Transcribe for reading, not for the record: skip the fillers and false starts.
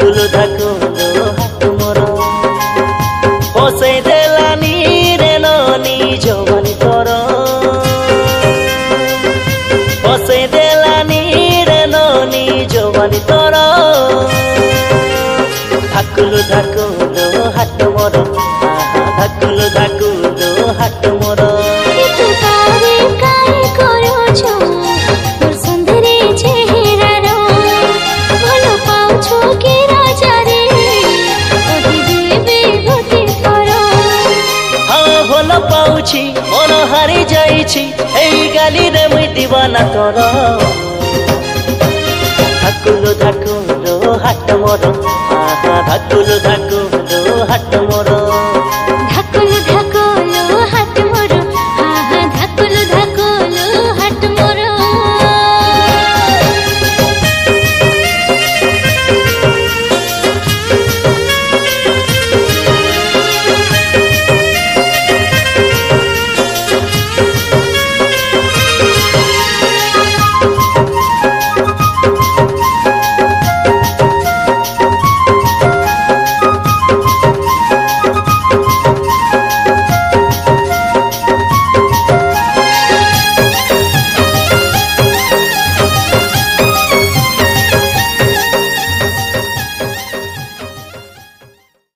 ଧାକୁଲୁ ଧାକୁଲୁ ହାତ ମୋର ବସେଇ ଦେଲାନି ରେ ନନି ଯବାନି ତୋର ବସେଇ ଦେଲାନି ରେ ନନି ଯବାନି ତୋର ଧାକୁଲୁ ଧାକୁଲୁ ହାତ ମୋର ଧାକୁଲୁ ଧାକୁଲୁ ହାତ ମୋର पाउछि मन हारी जाइछि एई गाली रे मुई दीवाना तोर धाकुलु धाकुलु हाट मोर धाकुलु धाकुलु हाट